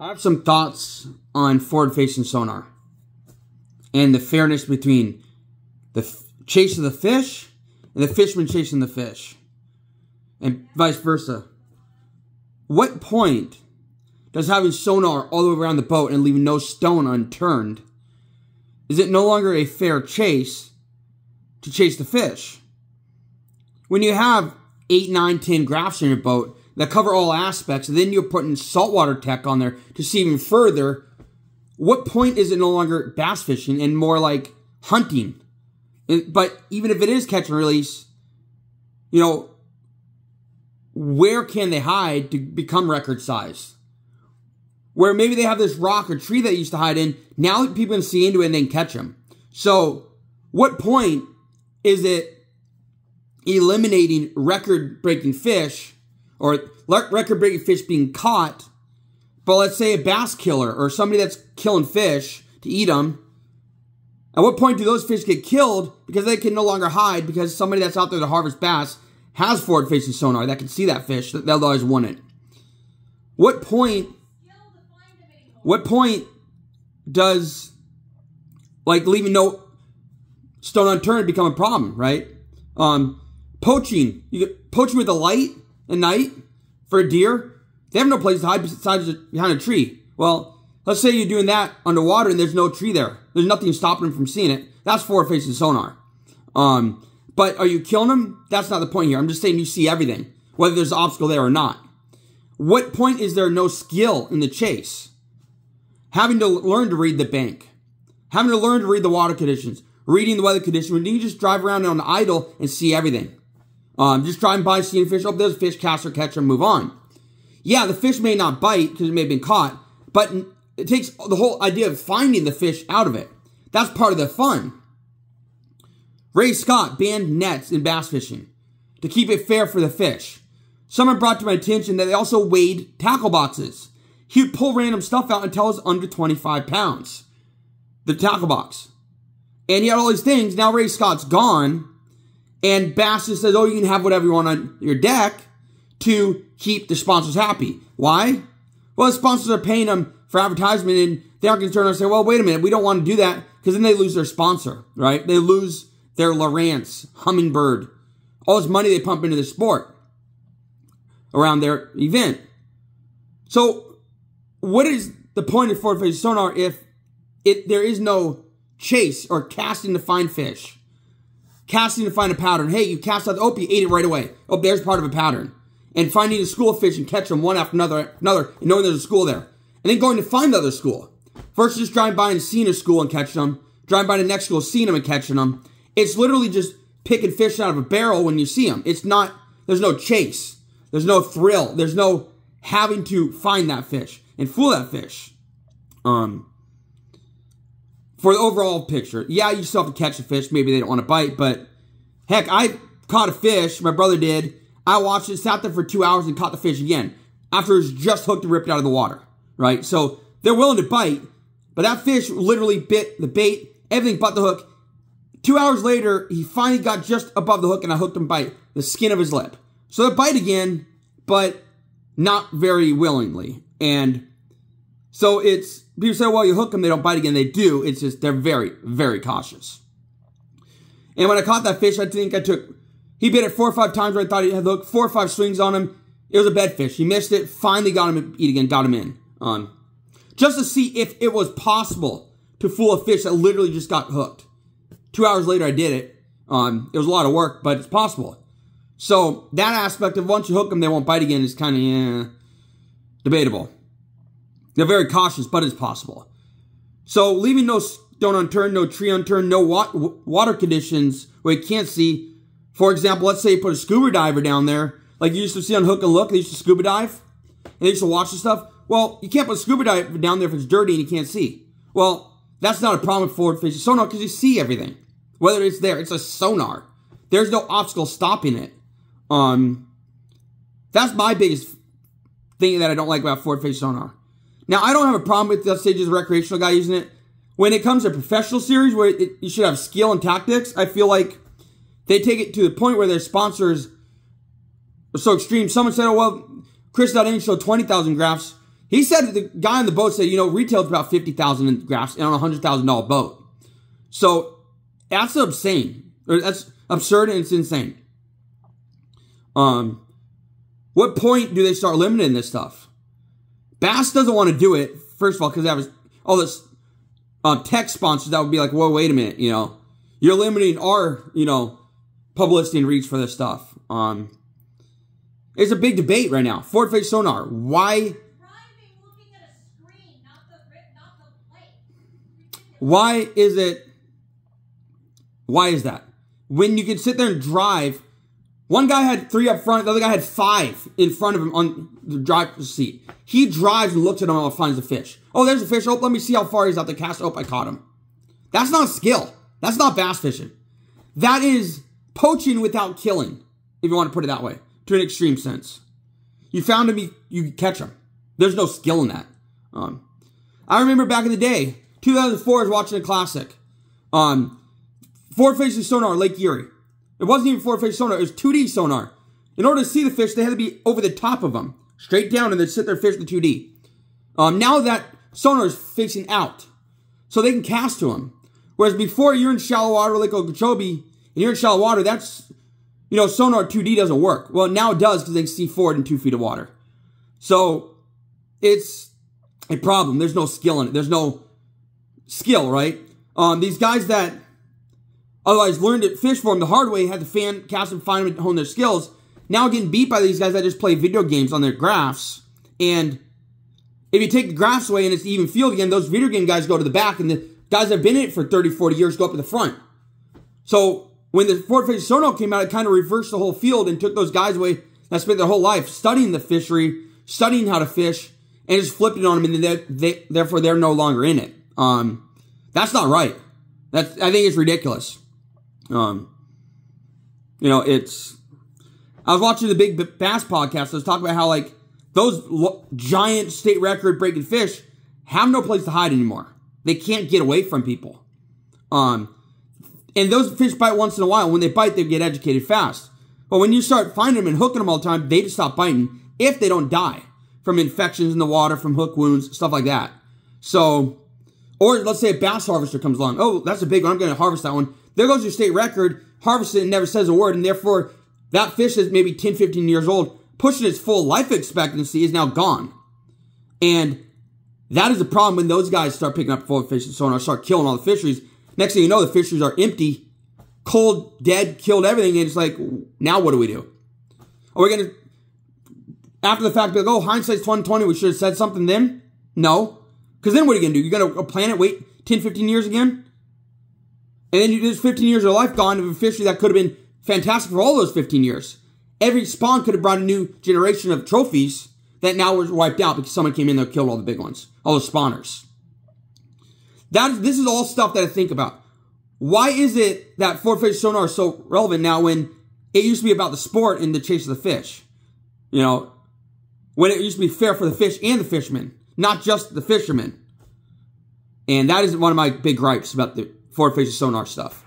I have some thoughts on forward facing sonar and the fairness between the chase of the fish and the fisherman chasing the fish, and vice versa. What point does having sonar all the way around the boat and leaving no stone unturned, is it no longer a fair chase to chase the fish? When you have 8, 9, 10 graphs in your boat that cover all aspects, and then you're putting saltwater tech on there to see even further, what point is it no longer bass fishing and more like hunting? But even if it is catch and release, you know, where can they hide to become record size? Where maybe they have this rock or tree that they used to hide in, now people can see into it and then catch them. So what point is it eliminating record-breaking fish, or record-breaking fish being caught, but let's say a bass killer or somebody that's killing fish to eat them? At what point do those fish get killed because they can no longer hide because somebody that's out there to harvest bass has forward-facing sonar that can see that fish that otherwise wouldn't? What point does, like, leaving no stone unturned become a problem, right? Poaching. You get poaching with a light at night for a deer. They have no place to hide besides behind a tree. Well, let's say you're doing that underwater and there's no tree there. There's nothing stopping them from seeing it. That's forward-facing sonar. But are you killing them? That's not the point here. I'm just saying you see everything, whether there's an obstacle there or not. What point is there no skill in the chase? Having to learn to read the bank. Having to learn to read the water conditions. Reading the weather conditions. When you just drive around on idle and see everything. Just driving by, seeing a fish. Oh, there's a fish, cast or catch or move on. Yeah, the fish may not bite because it may have been caught, but it takes the whole idea of finding the fish out of it. That's part of the fun. Ray Scott banned nets in bass fishing to keep it fair for the fish. Someone brought to my attention that they also weighed tackle boxes. He would pull random stuff out until it was under 25 pounds. The tackle box. And he had all these things. Now Ray Scott's gone. And Bass just says, oh, you can have whatever you want on your deck to keep the sponsors happy. Why? Well, the sponsors are paying them for advertisement, and they aren't going to turn around and say, well, wait a minute, we don't want to do that, because then they lose their sponsor, right? They lose their Lowrance, Humminbird, all this money they pump into the sport around their event. So what is the point of forward-facing sonar if there is no chase or casting to find fish? Casting to find a pattern. Hey, you cast out the, oh, you ate it right away. Oh, there's part of a pattern. And finding a school of fish and catch them one after another, and knowing there's a school there. And then going to find the other school. Versus just driving by and seeing a school and catching them. Driving by the next school, seeing them and catching them. It's literally just picking fish out of a barrel when you see them. It's not, there's no chase. There's no thrill. There's no having to find that fish and fool that fish. For the overall picture, yeah, you still have to catch the fish. Maybe they don't want to bite, but heck, I caught a fish. My brother did. I watched it, sat there for 2 hours and caught the fish again after it was just hooked and ripped out of the water, right? So they're willing to bite, but that fish literally bit the bait, everything but the hook. 2 hours later, he finally got just above the hook, and I hooked him by the skin of his lip. So they bite again, but not very willingly. And so it's, people say, well, you hook them, they don't bite again. They do. It's just, they're very, very cautious. And when I caught that fish, I think he bit it 4 or 5 times where I thought he had the hook, 4 or 5 swings on him. It was a bed fish. He missed it, finally got him to eat again, got him in. Just to see if it was possible to fool a fish that literally just got hooked. 2 hours later, I did it. It was a lot of work, but it's possible. So that aspect of once you hook them, they won't bite again is kind of debatable. They're very cautious, but it's possible. So leaving no stone unturned, no tree unturned, no water conditions where you can't see. For example, let's say you put a scuba diver down there, like you used to see on Hook and Look. They used to scuba dive, and they used to watch the stuff. Well, you can't put a scuba diver down there if it's dirty and you can't see. Well, that's not a problem with forward-facing sonar because you see everything. Whether it's there, it's a sonar. There's no obstacle stopping it. That's my biggest thing that I don't like about forward-facing sonar. Now, I don't have a problem with, let's say, just a recreational guy using it. When it comes to professional series where you should have skill and tactics, I feel like they take it to the point where their sponsors are so extreme. Someone said, oh, well, Chris.N showed 20,000 graphs. He said, the guy on the boat said, you know, retail's about $50,000 in graphs and on a $100,000 boat. So that's insane. That's absurd and it's insane. What point do they start limiting this stuff? Bass doesn't want to do it, first of all, because that was all this tech sponsors that would be like, whoa, wait a minute, you know, you're limiting our, you know, publicity and reach for this stuff. It's a big debate right now. Foward Facing Sonar. Why? Why is it? Why is that? When you can sit there and drive, one guy had 3 up front, the other guy had 5 in front of him on the driver's seat. He drives and looks at him and finds a fish. Oh, there's a fish. Oh, let me see how far he's out the cast. Oh, I caught him. That's not skill. That's not bass fishing. That is poaching without killing, if you want to put it that way, to an extreme sense. You found him, you catch him. There's no skill in that. I remember back in the day, 2004, I was watching a classic. Foward Facing Sonar, Lake Erie. It wasn't even Foward Facing Sonar, it was 2D sonar. In order to see the fish, they had to be over the top of them, straight down, and they'd sit there and fish the 2D. Now that sonar is facing out, so they can cast to them. Whereas before, you're in shallow water, Lake Okeechobee, and you're in shallow water, that's, you know, sonar 2D doesn't work. Well, now it does because they can see forward in 2 feet of water. So, it's a problem. There's no skill in it. There's no skill, right? These guys that otherwise learned to fish for them the hard way, had to fan, cast them, find them, and hone their skills, now getting beat by these guys that just play video games on their graphs. And if you take the graphs away and it's even field again, those video game guys go to the back, and the guys that have been in it for 30, 40 years go up to the front. So when the Foward Facing Sonar came out, it kind of reversed the whole field and took those guys away that spent their whole life studying the fishery, studying how to fish, and just flipped it on them, and therefore they're no longer in it. That's not right. I think it's ridiculous. You know, I was watching the Big Bass podcast. I was talking about how, like, those giant state record breaking fish have no place to hide anymore. They can't get away from people. And those fish bite once in a while. When they bite, they get educated fast. But when you start finding them and hooking them all the time, they just stop biting if they don't die from infections in the water, from hook wounds, stuff like that. So, or let's say a bass harvester comes along. Oh, that's a big one. I'm going to harvest that one. There goes your state record. Harvest it and never says a word. And therefore, that fish is maybe 10, 15 years old, pushing its full life expectancy, is now gone. And that is the problem when those guys start picking up Foward Facing Sonar, start killing all the fisheries. Next thing you know, the fisheries are empty, cold, dead, killed everything. And it's like, now what do we do? Are we going to, after the fact, be like, oh, hindsight's 2020, we should have said something then? No. Because then what are you going to do? You're going to plan it, wait 10, 15 years again? And then there's 15 years of life gone of a fishery that could have been fantastic for all those 15 years. Every spawn could have brought a new generation of trophies that now was wiped out because someone came in there and killed all the big ones. All the spawners. This is all stuff that I think about. Why is it that Foward Facing Sonar is so relevant now when it used to be about the sport and the chase of the fish? You know, when it used to be fair for the fish and the fishermen, not just the fishermen. And that is one of my big gripes about the Foward Facing Sonar stuff.